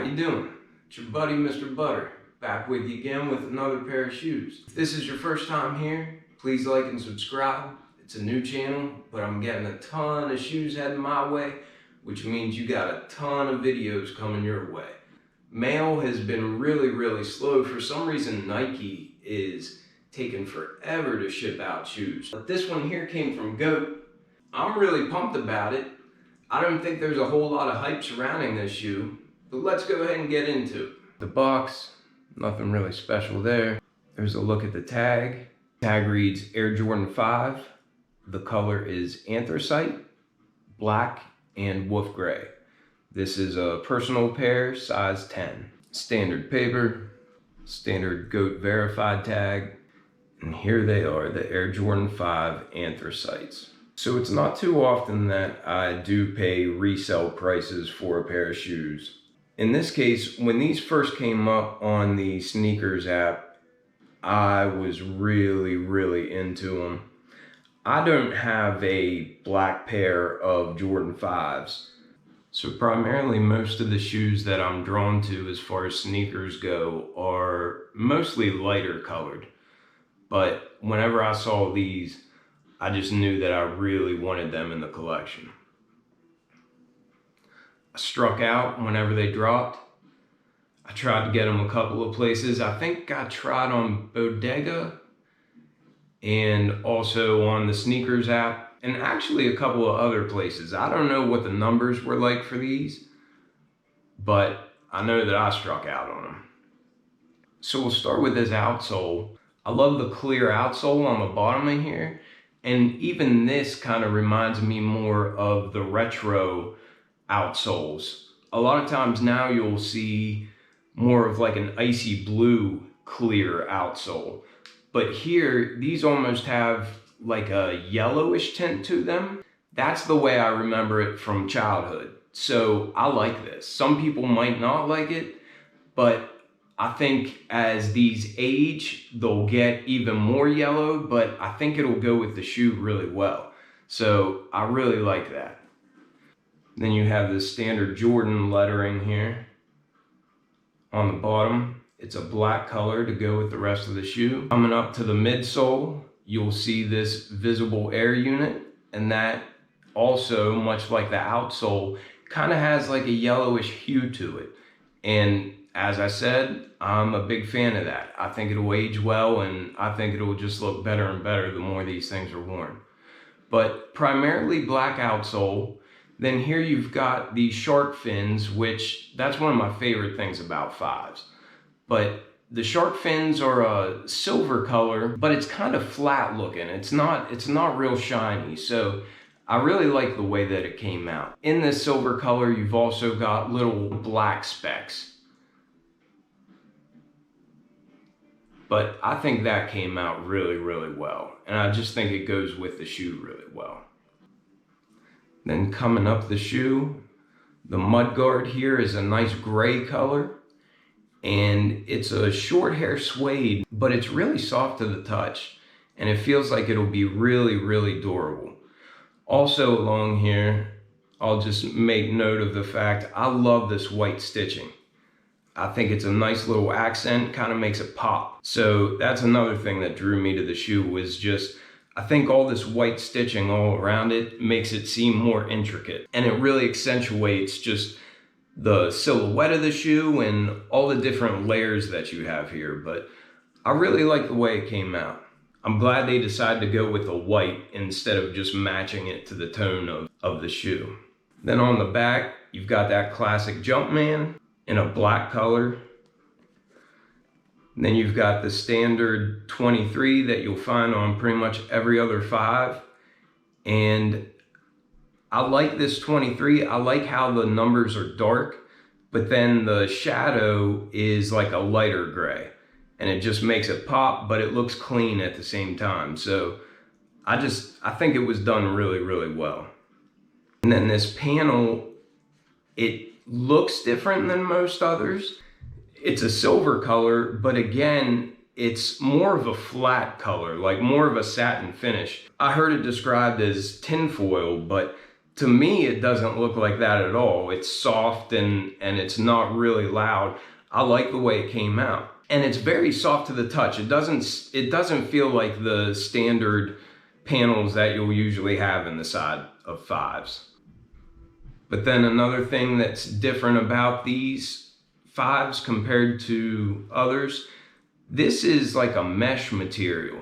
you doing? It's your buddy, Mr. Butter, back with you again with another pair of shoes. If this is your first time here, please like and subscribe. It's a new channel, but I'm getting a ton of shoes heading my way, which means you got a ton of videos coming your way. Mail has been really slow. For some reason, Nike is taking forever to ship out shoes. But this one here came from Goat. I'm really pumped about it. I don't think there's a whole lot of hype surrounding this shoe, but let's go ahead and get into it. The box, nothing really special there. There's a look at the tag. Tag reads Air Jordan 5. The color is Anthracite, black, and wolf gray. This is a personal pair, size 10. Standard paper, standard Goat verified tag, and here they are, the Air Jordan 5 Anthracites. So it's not too often that I do pay resale prices for a pair of shoes. In this case, when these first came up on the sneakers app, I was really into them. I don't have a black pair of Jordan 5s. So primarily most of the shoes that I'm drawn to as far as sneakers go are mostly lighter colored. But whenever I saw these, I just knew that I really wanted them in the collection. I struck out whenever they dropped. I tried to get them a couple of places. I think I tried on Bodega and also on the sneakers app and actually a couple of other places. I don't know what the numbers were like for these, but I know that I struck out on them. So we'll start with this outsole. I love the clear outsole on the bottom of here. And even this kind of reminds me more of the retro outsoles. A lot of times now you'll see more of like an icy blue clear outsole. But here, these almost have like a yellowish tint to them. That's the way I remember it from childhood. So I like this. Some people might not like it, but I think as these age, they'll get even more yellow, but I think it'll go with the shoe really well. So I really like that. Then you have the standard Jordan lettering here on the bottom. It's a black color to go with the rest of the shoe. Coming up to the midsole, you'll see this visible air unit, and that also, much like the outsole, kind of has like a yellowish hue to it. And as I said, I'm a big fan of that. I think it'll age well, and I think it'll just look better and better the more these things are worn. But primarily black outsole. Then here you've got the shark fins, which that's one of my favorite things about 5s. But the shark fins are a silver color, but it's kind of flat looking. It's not real shiny. So I really like the way that it came out. In this silver color, you've also got little black specks. But I think that came out really well. And I just think it goes with the shoe really well. Then coming up the shoe, the mudguard here is a nice gray color. And it's a short hair suede, but it's really soft to the touch. And it feels like it'll be really durable. Also along here, I'll just make note of the fact I love this white stitching. I think it's a nice little accent, kind of makes it pop. So that's another thing that drew me to the shoe was just, I think all this white stitching all around it makes it seem more intricate. And it really accentuates just the silhouette of the shoe and all the different layers that you have here. But I really like the way it came out. I'm glad they decided to go with the white instead of just matching it to the tone of the shoe. Then on the back, you've got that classic Jumpman in a black color. And then you've got the standard 23 that you'll find on pretty much every other 5. And I like this 23. I like how the numbers are dark, but then the shadow is like a lighter gray. And it just makes it pop, but it looks clean at the same time. So I think it was done really well. And then this panel, it looks different than most others. It's a silver color, but again, it's more of a flat color, like more of a satin finish. I heard it described as tinfoil, but to me, it doesn't look like that at all. It's soft and it's not really loud. I like the way it came out. And it's very soft to the touch. It doesn't feel like the standard panels that you'll usually have in the side of 5s. But then another thing that's different about these 5s compared to others, this is like a mesh material.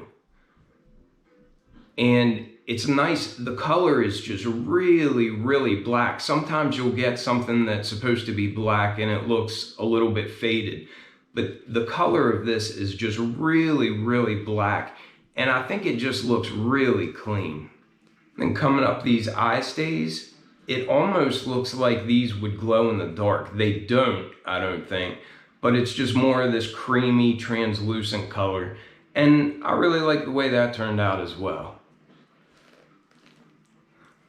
And it's nice, the color is just really, really black. Sometimes you'll get something that's supposed to be black and it looks a little bit faded. But the color of this is just really, really black. And I think it just looks really clean. And coming up these eye stays, it almost looks like these would glow in the dark. They don't, I don't think. But it's just more of this creamy, translucent color. And I really like the way that turned out as well.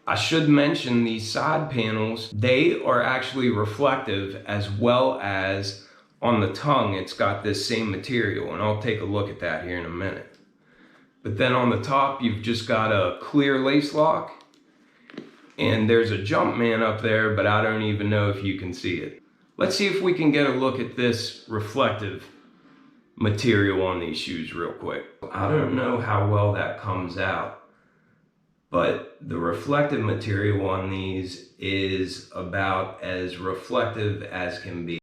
I should mention these side panels, they are actually reflective, as well as on the tongue, it's got this same material, and I'll take a look at that here in a minute. But then on the top, you've just got a clear lace lock, and there's a Jumpman up there, but I don't even know if you can see it. Let's see if we can get a look at this reflective material on these shoes real quick. I don't know how well that comes out, but the reflective material on these is about as reflective as can be.